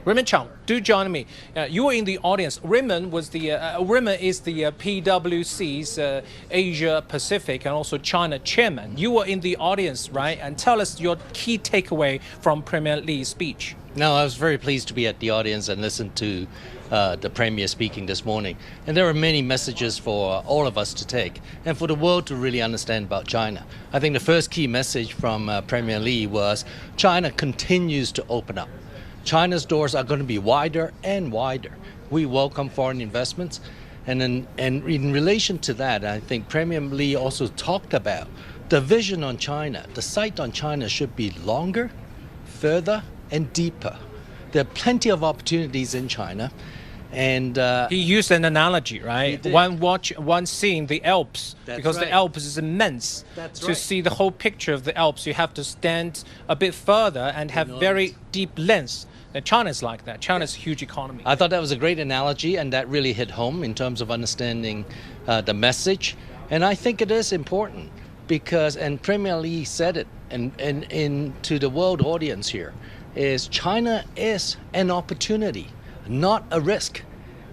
Raymund Chao, do join me. You were in the audience. Raymund is the PwC's Asia Pacific and also China chairman. You were in the audience, right? And tell us your key takeaway from Premier Li's speech. No, I was very pleased to be at the audience and listen to the Premier speaking this morning. And there are many messages for all of us to take and for the world to really understand about China. I think the first key message from Premier Li was China continues to open up. China's doors are going to be wider and wider. We welcome foreign investments. And in relation to that, I think Premier Li also talked about the vision on China. The sight on China should be longer, further, and deeper. There are plenty of opportunities in China. And he used an analogy, right? One seeing the Alps, because the Alps is immense. To see the whole picture of the Alps, you have to stand a bit further and have very deep lens. And China is like that. China is a huge economy. I thought that was a great analogy, and that really hit home in terms of understanding the message. And I think it is important because, and Premier Li said it, and to the world audience here, is China is an opportunity, not a risk.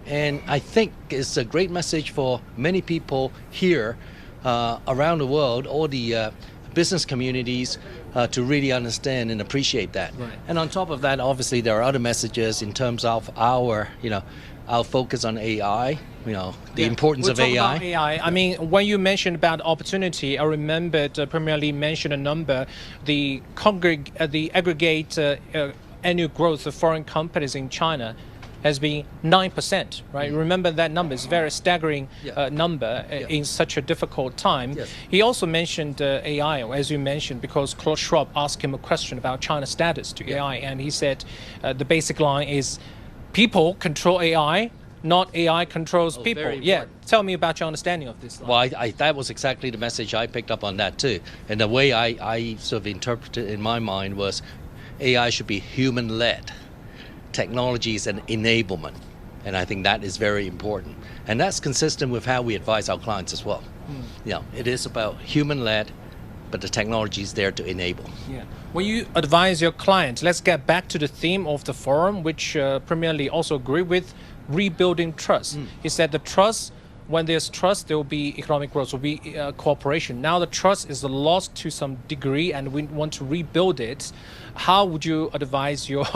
And I think it's a great message for many people here around the world, all the business communities, to really understand and appreciate that. Right. And on top of that, obviously, there are other messages in terms of our focus on AI, the importance of AI. About AI. I mean, when you mentioned about opportunity, I remembered Premier Li mentioned a number, the aggregate annual growth of foreign companies in China has been 9%, right? Remember that number is a very staggering number in such a difficult time. Yes. He also mentioned AI, as you mentioned, because Klaus Schwab asked him a question about China's status to AI, and he said the basic line is, people control AI, not AI controls people. Yeah, tell me about your understanding of this line. Well, that was exactly the message I picked up on that too. And the way I sort of interpreted it in my mind was AI should be human-led. Technology is an enablement. And I think that is very important. And that's consistent with how we advise our clients as well. It is about human-led, but the technology is there to enable. Yeah. When you advise your clients, let's get back to the theme of the forum, which Premier Li also agreed with, rebuilding trust. He said the trust, when there's trust, there will be economic growth, will be cooperation. Now the trust is lost to some degree and we want to rebuild it. How would you advise your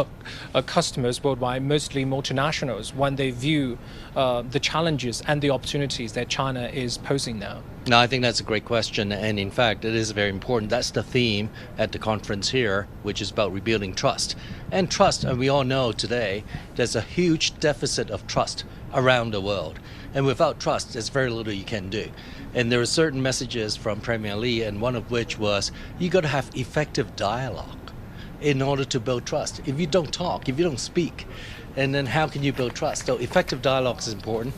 customers worldwide, mostly multinationals, when they view the challenges and the opportunities that China is posing now? No, I think that's a great question. And in fact, it is very important. That's the theme at the conference here, which is about rebuilding trust. And trust, and we all know today, there's a huge deficit of trust around the world. And without trust, there's very little you can do. And there are certain messages from Premier Li, and one of which was, you got to have effective dialogue in order to build trust. If you don't talk, if you don't speak, and then how can you build trust? So effective dialogue is important.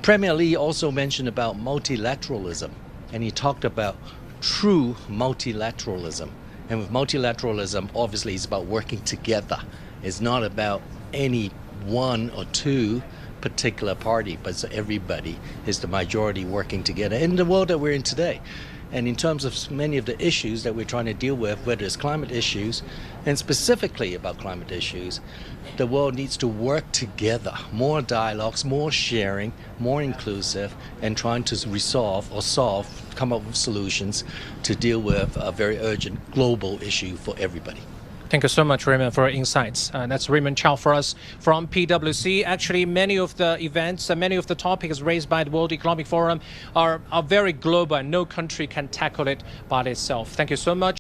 Premier Li also mentioned about multilateralism, and he talked about true multilateralism. And with multilateralism, obviously, it's about working together. It's not about any one or two particular party, but it's everybody is the majority working together in the world that we're in today. And in terms of many of the issues that we're trying to deal with, whether it's climate issues, and specifically about climate issues, the world needs to work together. More dialogues, more sharing, more inclusive, and trying to come up with solutions to deal with a very urgent global issue for everybody. Thank you so much, Raymund, for your insights. That's Raymund Chao for us from PwC. Actually, many of the events, many of the topics raised by the World Economic Forum are very global, and no country can tackle it by itself. Thank you so much.